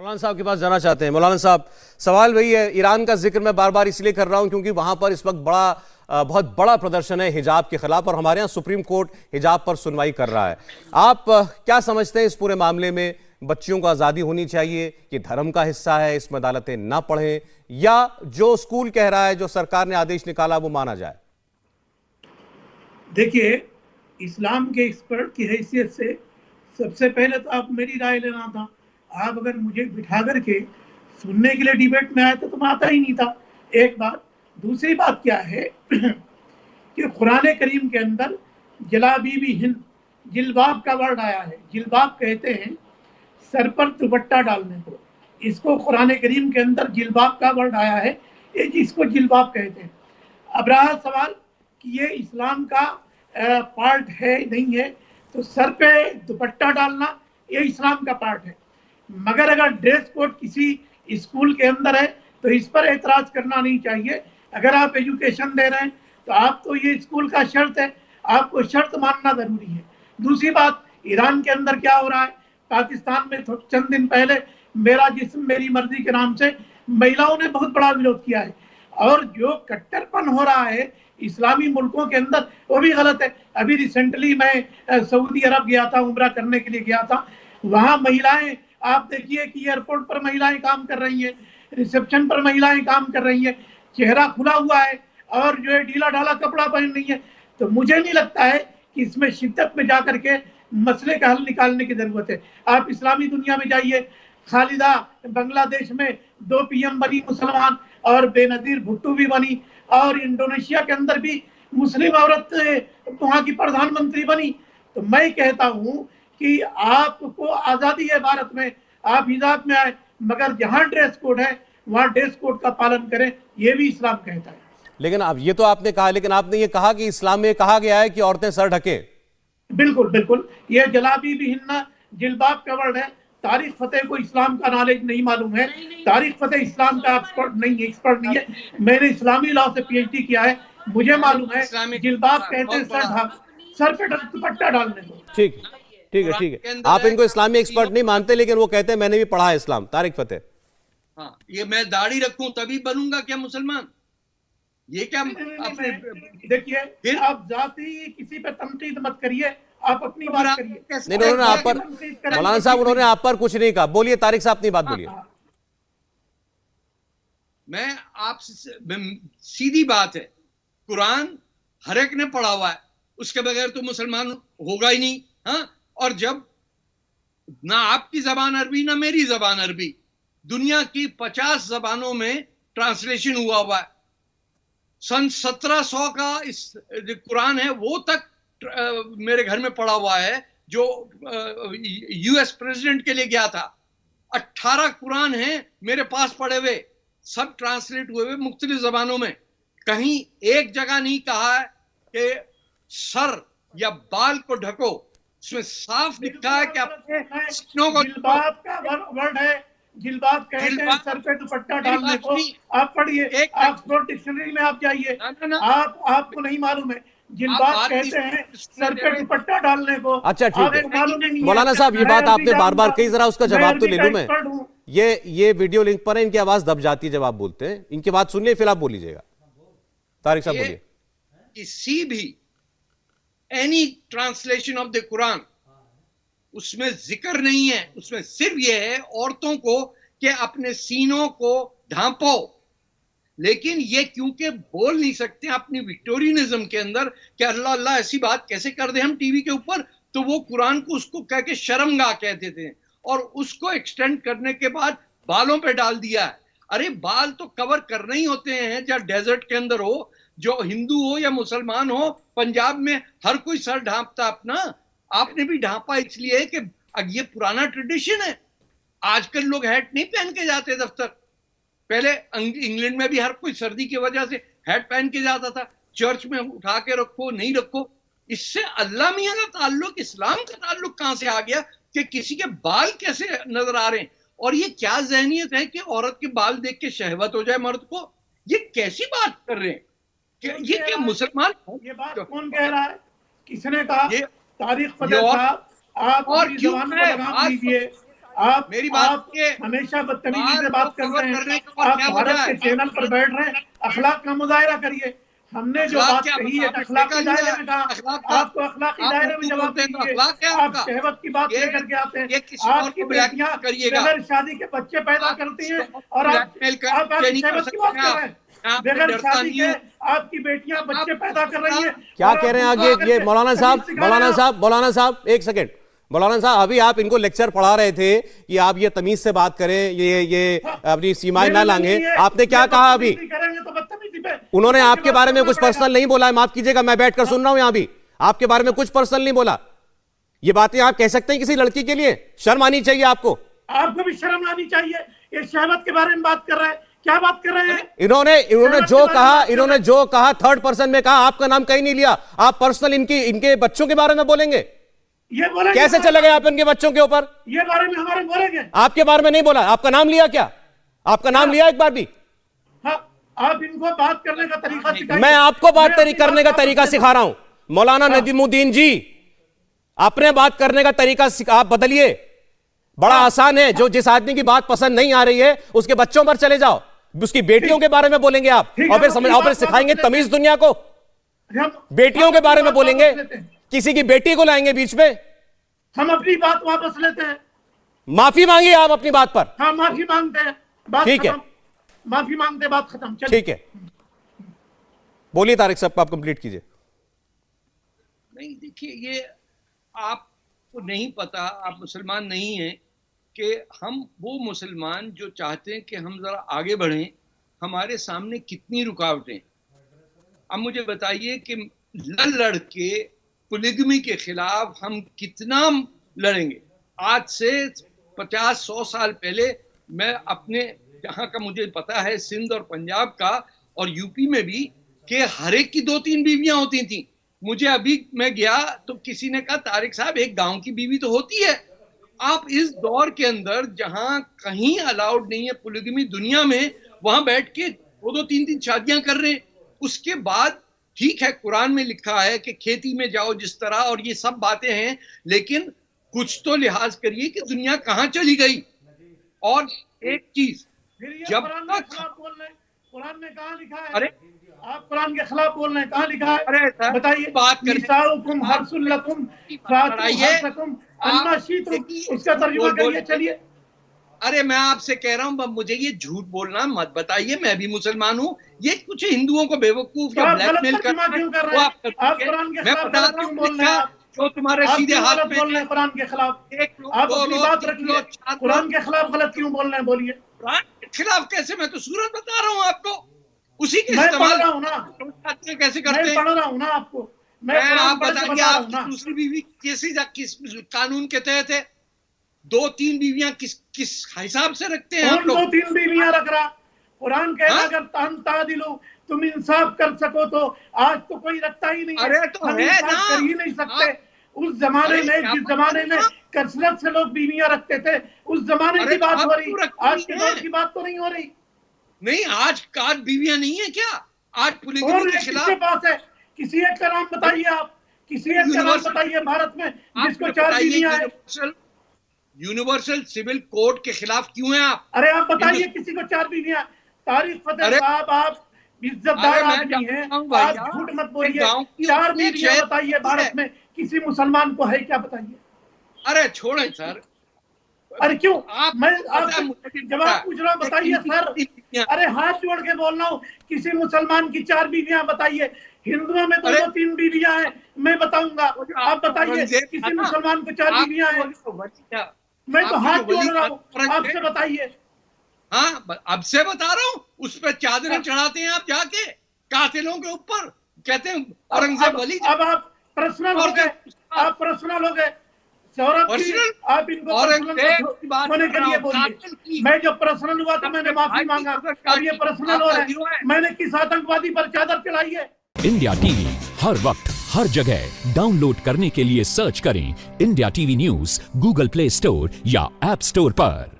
मौलाना साहब के पास जाना चाहते हैं। मौलाना साहब, सवाल वही है, ईरान का जिक्र मैं बार बार इसलिए कर रहा हूं क्योंकि वहां पर इस वक्त बहुत बड़ा प्रदर्शन है हिजाब के खिलाफ और हमारे यहाँ सुप्रीम कोर्ट हिजाब पर सुनवाई कर रहा है। आप क्या समझते हैं इस पूरे मामले में? बच्चियों को आज़ादी होनी चाहिए, ये धर्म का हिस्सा है, इसमें अदालतें ना पढ़ें, या जो स्कूल कह रहा है, जो सरकार ने आदेश निकाला, वो माना जाए? देखिए, इस्लाम के एक्सपर्ट की हैसियत से सबसे पहले तो आप मेरी राय लेना था। आप अगर मुझे बिठा करके सुनने के लिए डिबेट में आए तो मैं आता ही नहीं था। एक बात। दूसरी बात क्या है कि कुरान करीम के अंदर जलाबीबी हिंद, जिलबाब का वर्ड आया है। जिलबाब कहते हैं सर पर दुपट्टा डालने को। इसको कुरान करीम के अंदर जिलबाब का वर्ड आया है, ये जिसको जिलबाब कहते हैं। अब रहा सवाल कि ये इस्लाम का पार्ट है नहीं है, तो सर पे दुपट्टा डालना ये इस्लाम का पार्ट है। मगर अगर ड्रेस कोड किसी स्कूल के अंदर है तो इस पर एतराज करना नहीं चाहिए। अगर आप एजुकेशन दे रहे हैं तो आप तो ये स्कूल का शर्त है, आपको शर्त मानना जरूरी है। दूसरी बात, ईरान के अंदर क्या हो रहा है, पाकिस्तान में चंद दिन पहले मेरा जिस्म मेरी मर्जी के नाम से महिलाओं ने बहुत बड़ा विरोध किया है। और जो कट्टरपन हो रहा है इस्लामी मुल्कों के अंदर वो भी गलत है। अभी रिसेंटली मैं सऊदी अरब गया था, उम्रा करने के लिए गया था। वहां महिलाएं, आप देखिए कि एयरपोर्ट पर महिलाएं काम कर रही हैं, रिसेप्शन पर महिलाएं काम कर रही हैं, चेहरा खुला हुआ है और जो है ढीला ढाला कपड़ा पहन रही है। तो मुझे नहीं लगता है कि इसमें शिद्दत में जाकर के मसले का हल निकालने की जरूरत है। आप इस्लामी दुनिया में जाइए, खालिदा बांग्लादेश में 2 PM बनी मुसलमान, और बेनजीर भुट्टो भी बनी, और इंडोनेशिया के अंदर भी मुस्लिम औरत वहां की प्रधानमंत्री बनी। तो मैं कहता हूं कि आपको आजादी है भारत में, आप हिजाब में आए, मगर जहां ड्रेस कोड है वहां ड्रेस कोड का पालन करें, यह भी इस्लाम कहता है। लेकिन अब ये तो आपने कहा, लेकिन आपने ये कहा कि इस्लाम में कहा गया है कि औरतें सर ढकें। बिल्कुल बिल्कुल, ये जलाबी भी हिन्ना जिलबाब का वर्ड है। तारिक फतेह को इस्लाम का नॉलेज नहीं मालूम है। तारिक फतेह इस्लाम का एक्सपर्ट नहीं है। मैंने इस्लामी लॉ से PhD किया है, मुझे मालूम है जिलबाब कहते हैं सर पे दुपट्टा डालने को। ठीक है। आप इनको इस्लामी एक्सपर्ट नहीं मानते, लेकिन वो कहते हैं मैंने भी पढ़ा है इस्लाम। तारिक फतेह, हाँ, ये मैं दाढ़ी रखूं तभी बनूंगा क्या मुसलमान? ये क्या अपने देखिए, आप जाति किसी पे तनकीद मत करिए, आप अपनी बात करिए। नहीं, उन्होंने आप पर, मौलाना साहब उन्होंने आप पर कुछ नहीं कहा। बोलिए तारिक साहब, अपनी बात बोलिए। मैं आपसे सीधी बात है, कुरान हर एक ने पढ़ा हुआ है, उसके बगैर तो मुसलमान होगा ही नहीं। हाँ, और जब ना आपकी जबान अरबी ना मेरी जबान अरबी, दुनिया की 50 जबानों में ट्रांसलेशन हुआ है। सन 1700 का इस कुरान है वो तक मेरे घर में पड़ा हुआ है, जो US प्रेसिडेंट के लिए गया था। 18 कुरान हैं मेरे पास पड़े हुए, सब ट्रांसलेट हुए मुख्तलिफ जबानों में। कहीं एक जगह नहीं कहा है कि सर या बाल को ढको, उसमें साफ लिखा है कि अपने सीनों को। जिलबाब का वर्ड है, जिलबाब कहते हैं सर पे दुपट्टा डालने को। आप पढ़िए, ऑक्सफोर्ड डिक्शनरी में आप जाइए, आपको नहीं मालूम है, जिलबाब कहते हैं सर पे दुपट्टा डालने को। अच्छा, ठीक है मौलाना साहब, ये बात आपने बार बार कही, जरा उसका जवाब तो ले लूं मैं। ये वीडियो लिंक पर है, इनकी आवाज दब जाती है जब आप बोलते हैं। इनकी बात सुन लिये, फिर आप बोल लीजिएगा। तारिक साहब बोलिए। किसी भी any translation of the Quran उसमें जिक्र नहीं है, उसमें सिर्फ यह है औरतों को कि अपने सीनों को ढांपो। लेकिन ये क्योंकि बोल नहीं सकते अपनी विक्टोरियनिज्म के अंदर कि अल्लाह अल्लाह ऐसी बात कैसे कर दे हम टीवी के ऊपर, तो वो कुरान को उसको कह के शर्मगाह कहते थे, और उसको एक्सटेंड करने के बाद बालों पे डाल दिया है। अरे बाल तो कवर करने ही होते हैं, जब डेजर्ट के अंदर हो, जो हिंदू हो या मुसलमान हो, पंजाब में हर कोई सर ढांपता अपना। आपने भी ढांपा इसलिए कि ये पुराना ट्रेडिशन है। आजकल लोग हैट नहीं पहन के जाते दफ्तर, पहले इंग्लैंड में भी हर कोई सर्दी की वजह से हैट पहन के जाता था। चर्च में उठा के रखो नहीं रखो, इससे अल्लाह मियां का ताल्लुक, इस्लाम का ताल्लुक कहां से आ गया कि किसी के बाल कैसे नजर आ रहे हैं? और ये क्या जहनियत है कि औरत के बाल देख के शहवत हो जाए मर्द को? ये कैसी बात कर रहे हैं? ये क्या मुसलमान? ये बात कौन कह रहा है? किसने कहा? तारिक फतेह साहब, आप और जबान को लगाम दीजिए, आप मेरी बात आप के हमेशा बदतमीजी से बात बात को कर cover रहे करने हैं। का आप क्या भारत वजह के है? चैनल पर बैठ रहे हैं, अखलाक का मुजाहरा करिए। हमने जो अखलाक बात क्या कही है आपने अखलाकी ठेका लिया दायरे है? में कहा, अखलाक का आपको अखलाकी आप दायरे में उर्दू जवाब बोलते हैं तो दीजिए। अखलाक है आप आपका? शहवत की बात ये लेकर के आते हैं। ये किसी और आपकी को बेटियां ब्लैकमेल करिएगा। बगैर शादी के बच्चे पैदा आप करती किसी हैं और को और आप ब्लैकमेल आप करके नहीं कर शहवत की सकते बात कर रहे आप। हैं। मैं आपसे बगैर डरता शादी नहीं के हूँ। आपकी बेटियां बच्चे आप पैदा कर रही हैं। क्या और कह आप रहे हैं उनको आगे आकर ये के मौलाना तमीज साहब? सिखा रहे हैं। मौलाना साहब एक सेकंड। मौलाना साहब अभी आप इनको लेक्चर पढ़ा रहे थे कि आप ये तमीज से बात करें, ये अपनी सीमाएं ना लांघे। आपने क्या कहा अभी? करेंगे तो बदतमीजी पे उन्होंने ऊपर की आपके बात बारे में करना कुछ पड़ेगा। पर्सनल नहीं बोला है, माफ कीजिएगा, मैं बैठकर सुन रहा हूं यहां भी। आपके बारे में कुछ पर्सनल नहीं बोला। ये बातें आप कह सकते हैं किसी लड़की के लिए? शर्म आनी चाहिए आपको। आपको भी शर्म आनी चाहिए। ये शहवत के बारे में बात कर रहे हैं, क्या बात कर रहे हैं? इन्होंने शहवत जो के बारे में कहा, बात कर इन्होंने रहे हैं। जो कहा थर्ड पर्सन में कहा, आपका नाम कहीं नहीं लिया। आप पर्सनल इनके बच्चों के बारे में बोलेंगे? ये बोलेंगे कैसे चले गए आप इनके बच्चों के ऊपर? ये बारे में हमारे बोलेंगे। आपके बारे में नहीं बोला। आपका नाम लिया क्या? आपका नाम लिया एक बार भी? हाँ, आप इनको बात करने का तरीका सिखाइए। मैं आपको बात मैं अपनी करने का बात तरीका वापस सिखा रहा हूं। मौलाना हाँ। नदीमुद्दीन जी, अपने बात करने का तरीका आप बदलिए। बड़ा आसान है। जो जिस आदमी की बात पसंद नहीं आ रही है उसके बच्चों पर चले जाओ, उसकी बेटियों के बारे में बोलेंगे आप, ठीक और है, फिर फिर सिखाएंगे तमीज दुनिया को। हम बेटियों के हम बारे अपनी में बात बोलेंगे, वापस लेते हैं। किसी की बेटी को लाएंगे बीच में। हम अपनी बात वापस लेते हैं। माफी मांगिए आप अपनी बात पर। हाँ, माफी मांगते हैं, बात ठीक है। खत्म। माफी मांगते हैं, बात खत्म। चलिए। ठीक है, बोलिए तारिक साहब, आप कंप्लीट कीजिए। नहीं, देखिए, ये आपको नहीं पता, आप मुसलमान नहीं हैं, कि हम वो मुसलमान जो चाहते हैं कि हम जरा आगे बढ़ें, हमारे सामने कितनी रुकावटें। अब मुझे बताइए कि लड़ के पोलिगमी के खिलाफ हम कितना लड़ेंगे। आज से 50-100 साल पहले मैं अपने जहाँ का मुझे पता है, सिंध और पंजाब का और यूपी में भी, कि हर एक की 2-3 बीवियां होती थी। मुझे अभी मैं गया तो किसी ने कहा, तारिक साहब एक गांव की बीवी तो होती है। आप इस दौर के अंदर जहां कहीं अलाउड नहीं है पोलिगमी दुनिया में, वहां बैठ के 2-3 शादियां कर रहे हैं। उसके बाद ठीक है, कुरान में लिखा है कि खेती में जाओ जिस तरह, और ये सब बातें हैं, लेकिन कुछ तो लिहाज करिए कि दुनिया कहां चली गई। और एक चीज, फिर ये जब कुरान के तक खिलाफ बोल रहे हैं। कुरान में कहाँ लिखा है? अरे आप कुरान के खिलाफ बोल रहे हैं, कहाँ लिखा है? अरे सर, बताइए। बात करें। निसाउकुम हर्सुल लकुम फातू बढ़ाइए। हर्सकुम अन्ना शीतुम। देखिए, उसका तर्जुमा बोल- बोल- करिए। चलिए। अरे मैं आपसे कह रहा हूं, मुझे ये झूठ बोलना मत बताइए। मैं भी मुसलमान हूं। ये कुछ हिंदुओं को बेवकूफ तो या आप गलत ब्लैकमेल तर्जुमा करना क्यों कर वो रहे हैं? आप कर आप दीजिए। कुरान के मैं खिलाफ बता गलत रहा क्यों हूं, बोल रहे हैं? आप जो तुम्हारे आप सीधे क्यों हाथ गलत में बोल रहे हैं कुरान के खिलाफ? एक लोग, आप दो अपनी लोग, बात तीन रखिए। लोग, चार कुरान लोग। के खिलाफ गलत क्यों बोल रहे हैं? बोलिए। कुरान के खिलाफ कैसे? मैं तो सूरत बता रहा हूं आपको। उसी के मैं पढ़ इस्तेमाल रहा हूँ ना, कैसे मैं करते हैं। पढ़ रहा हूँ ना आपको। मैं मैं कुरान आप पढ़ के बताइए, बता रहा हूँ आपकी ना। दूसरी बीवी किस कानून के तहत है? 2-3 बीवियां किस किस हिसाब से रखते हैं आप कौन लोग? 2-3 बीवियां रख रहा? कुरान कहता हाँ? अगर तादिलू, तुम इंसाफ कर सको तो। आज तो कोई रखता ही नहीं है। अरे तो हम है इंसाफ ना। कर ही नहीं सकते। उस जमाने अरे में, क्या जिस बात जमाने कर में रहे हैं? कसरत से लोग बीवियां रखते थे, उस जमाने अरे की बात आप हो रही। क्यों रखते आज के हैं? दौर की बात तो नहीं हो रही। नहीं, आज बीवियां नहीं है क्या? आज कौन पोलिगमी है? के किसके खिलाफ पास है? किसी एक का नाम बताइए आप। किसी एक का नाम यूनिवर्सल- बताइए भारत में जिसको आपने 4 बताइए, बीवियां हैं। यूनिवर्सल सिविल कोड के खिलाफ क्यों हैं आप? अरे आप बताइए किसी को 4 बीवियां। तारिक फतेह अरे- साहब, आप इज्जतदार अरे मैं आदमी हैं। जानता हूं भैया, आप झूठ मत एक बोलिए। गांव की 4 औरत एक बीवियां शहर बताइए की भारत है। में किसी मुसलमान को है क्या? बताइए। अरे छोड़ें सर। अरे क्यों? आप मैं पता है, आपसे मुझे भी पता जवाब है। पूछ रहा हूँ, बताइए लेकिन सर। बीवियां- अरे हाथ जोड़ के बोल रहा हूँ, किसी मुसलमान की 4 बीवियां बताइए। हिंदुओं में तो अरे- 2-3 बीवियां हैं, मैं बताऊंगा। आप बताइए औरंगजेब किसी था ना, मुसलमान को 4 बीवियां हैं। मैं तो आपकी हाथ जो जोड़ वली रहा हूँ, औरंगजेब- आपसे बताइए। हाँ, अब से बता रहा हूँ। उस पर चादरें चढ़ाते हैं आप जाके कातिलों के ऊपर, कहते हैं औरंगजेब वली। अब आप पर्सनल हो गए। आप पर्सनल हो गए। सौरभ जी, पर्सनल? आप इनको औरंगजेब की बात होने कर के रहा लिए हूं, कातिल बोलिए। की। मैं जब पर्सनल हुआ तो अपने मैंने भाई माफी की मांगा। मदद अब ये की। पर्सनल हो आपका रहा हीरो है। है। मैंने किस आतंकवादी पर चादर चलाई है? इंडिया टीवी हर वक्त हर जगह डाउनलोड करने के लिए सर्च करें India TV news Google play store या ऐप स्टोर पर।